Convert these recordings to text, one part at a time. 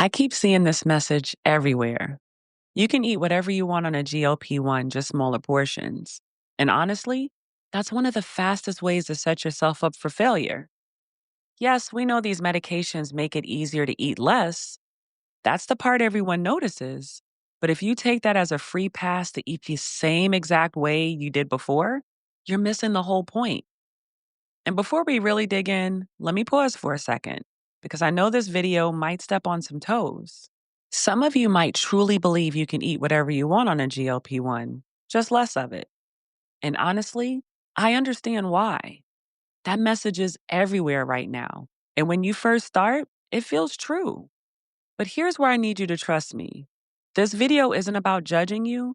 I keep seeing this message everywhere. You can eat whatever you want on a GLP-1, just smaller portions. And honestly, that's one of the fastest ways to set yourself up for failure. Yes, we know these medications make it easier to eat less. That's the part everyone notices. But if you take that as a free pass to eat the same exact way you did before, you're missing the whole point. And before we really dig in, let me pause for a second because I know this video might step on some toes. Some of you might truly believe you can eat whatever you want on a GLP-1, just less of it. And honestly, I understand why. That message is everywhere right now. And when you first start, it feels true. But here's where I need you to trust me. This video isn't about judging you.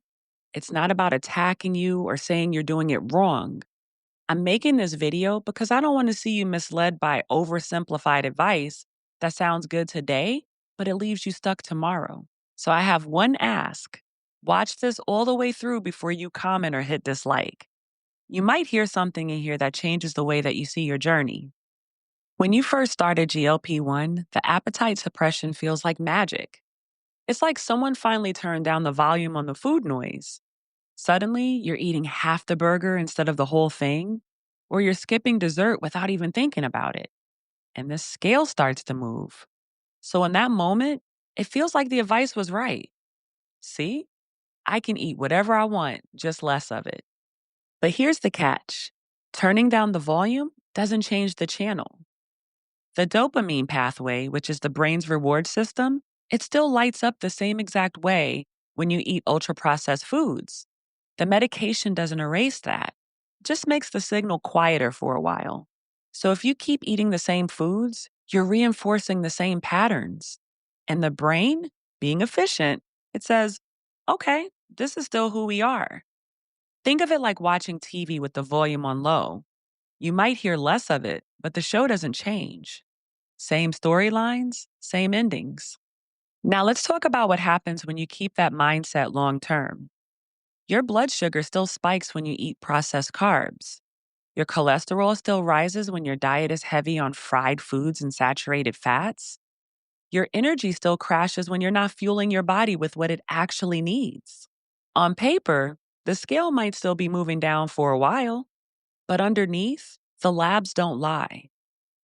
It's not about attacking you or saying you're doing it wrong. I'm making this video because I don't want to see you misled by oversimplified advice that sounds good today, but it leaves you stuck tomorrow. So I have one ask. Watch this all the way through before you comment or hit dislike. You might hear something in here that changes the way that you see your journey. When you first started GLP-1, the appetite suppression feels like magic. It's like someone finally turned down the volume on the food noise. Suddenly, you're eating half the burger instead of the whole thing, or you're skipping dessert without even thinking about it. And the scale starts to move. So, in that moment, it feels like the advice was right. See, I can eat whatever I want, just less of it. But here's the catch: turning down the volume doesn't change the channel. The dopamine pathway, which is the brain's reward system, it still lights up the same exact way when you eat ultra processed foods. The medication doesn't erase that, it just makes the signal quieter for a while. So if you keep eating the same foods, you're reinforcing the same patterns. And the brain, being efficient, it says, okay, this is still who we are. Think of it like watching TV with the volume on low. You might hear less of it, but the show doesn't change. Same storylines, same endings. Now let's talk about what happens when you keep that mindset long term. Your blood sugar still spikes when you eat processed carbs. Your cholesterol still rises when your diet is heavy on fried foods and saturated fats. Your energy still crashes when you're not fueling your body with what it actually needs. On paper, the scale might still be moving down for a while, but underneath, the labs don't lie.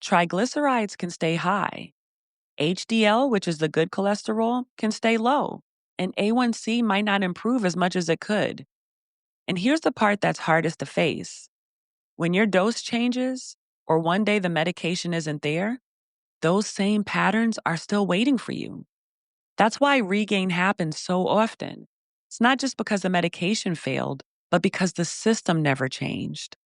Triglycerides can stay high. HDL, which is the good cholesterol, can stay low, and A1C might not improve as much as it could. And here's the part that's hardest to face. When your dose changes, or one day the medication isn't there, those same patterns are still waiting for you. That's why regain happens so often. It's not just because the medication failed, but because the system never changed.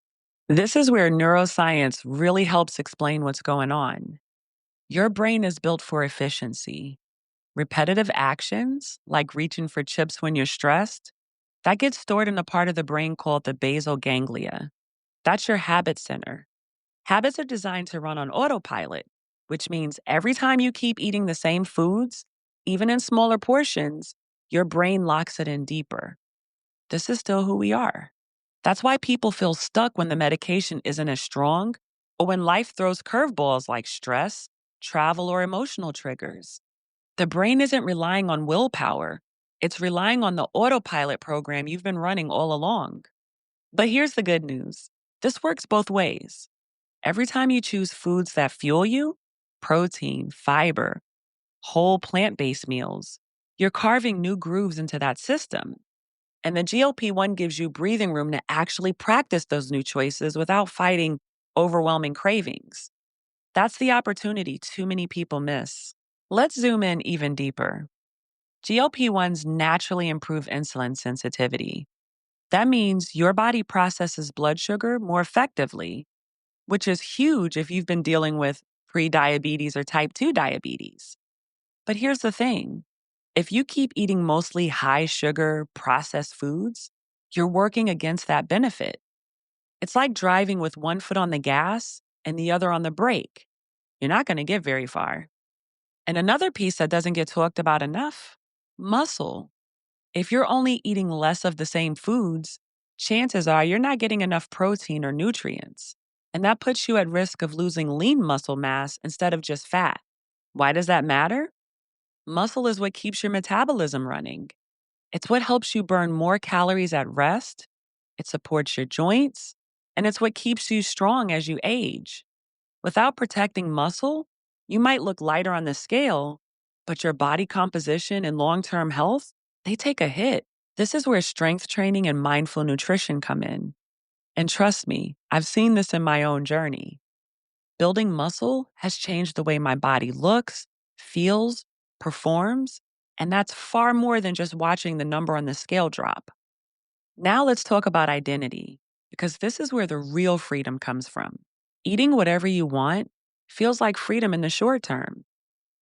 This is where neuroscience really helps explain what's going on. Your brain is built for efficiency. Repetitive actions, like reaching for chips when you're stressed, that gets stored in a part of the brain called the basal ganglia. That's your habit center. Habits are designed to run on autopilot, which means every time you keep eating the same foods, even in smaller portions, your brain locks it in deeper. This is still who we are. That's why people feel stuck when the medication isn't as strong or when life throws curveballs like stress, travel, or emotional triggers. The brain isn't relying on willpower. It's relying on the autopilot program you've been running all along. But here's the good news. This works both ways. Every time you choose foods that fuel you, protein, fiber, whole plant-based meals, you're carving new grooves into that system. And the GLP-1 gives you breathing room to actually practice those new choices without fighting overwhelming cravings. That's the opportunity too many people miss. Let's zoom in even deeper. GLP-1s naturally improve insulin sensitivity. That means your body processes blood sugar more effectively, which is huge if you've been dealing with prediabetes or type 2 diabetes. But here's the thing. If you keep eating mostly high sugar, processed foods, you're working against that benefit. It's like driving with one foot on the gas and the other on the brake. You're not going to get very far. And another piece that doesn't get talked about enough: muscle. If you're only eating less of the same foods, chances are you're not getting enough protein or nutrients. And that puts you at risk of losing lean muscle mass instead of just fat. Why does that matter? Muscle is what keeps your metabolism running. It's what helps you burn more calories at rest, it supports your joints, and it's what keeps you strong as you age. Without protecting muscle, you might look lighter on the scale, but your body composition and long term health, they take a hit. This is where strength training and mindful nutrition come in. And trust me, I've seen this in my own journey. Building muscle has changed the way my body looks, feels, performs, and that's far more than just watching the number on the scale drop. Now let's talk about identity, because this is where the real freedom comes from. Eating whatever you want feels like freedom in the short term.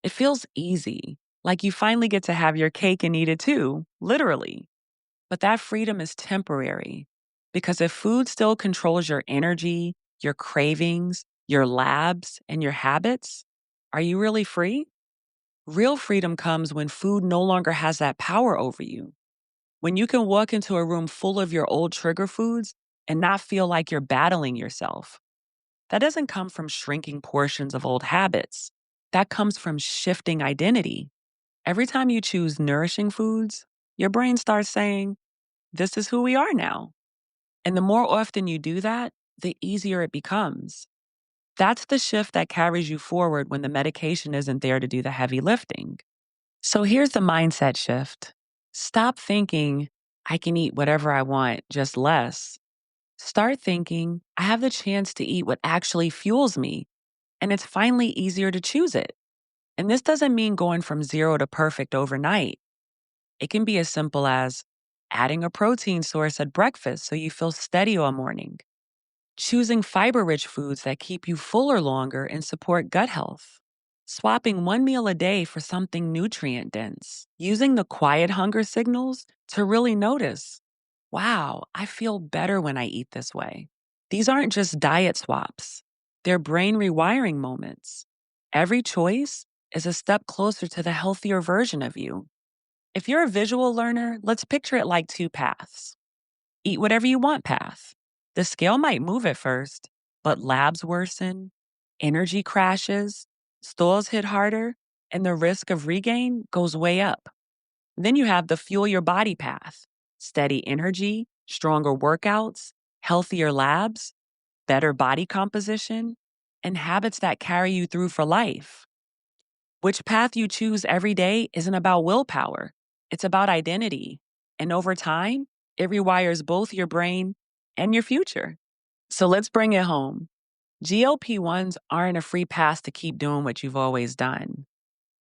It feels easy, like you finally get to have your cake and eat it too, literally. But that freedom is temporary, because if food still controls your energy, your cravings, your labs, and your habits, are you really free? Real freedom comes when food no longer has that power over you. When you can walk into a room full of your old trigger foods and not feel like you're battling yourself. That doesn't come from shrinking portions of old habits. That comes from shifting identity. Every time you choose nourishing foods, your brain starts saying, this is who we are now. And the more often you do that, the easier it becomes. That's the shift that carries you forward when the medication isn't there to do the heavy lifting. So here's the mindset shift. Stop thinking, I can eat whatever I want, just less. Start thinking, I have the chance to eat what actually fuels me, and it's finally easier to choose it. And this doesn't mean going from zero to perfect overnight. It can be as simple as adding a protein source at breakfast so you feel steady all morning, choosing fiber rich foods that keep you fuller longer and support gut health, swapping one meal a day for something nutrient dense, using the quiet hunger signals to really notice, wow, I feel better when I eat this way. These aren't just diet swaps, they're brain rewiring moments. Every choice is a step closer to the healthier version of you. If you're a visual learner, let's picture it like two paths. Eat whatever you want path. The scale might move at first, but labs worsen, energy crashes, stools hit harder, and the risk of regain goes way up. Then you have the fuel your body path. Steady energy, stronger workouts, healthier labs, better body composition, and habits that carry you through for life. Which path you choose every day isn't about willpower, it's about identity. And over time, it rewires both your brain and your future. So let's bring it home. GLP-1s aren't a free pass to keep doing what you've always done.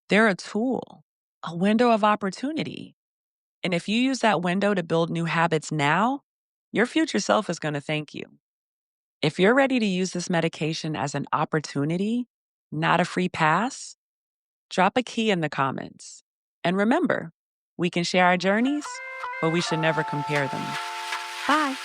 They're a tool, a window of opportunity. And if you use that window to build new habits now, your future self is going to thank you. If you're ready to use this medication as an opportunity, not a free pass, drop a key in the comments. And remember, we can share our journeys, but we should never compare them. Bye.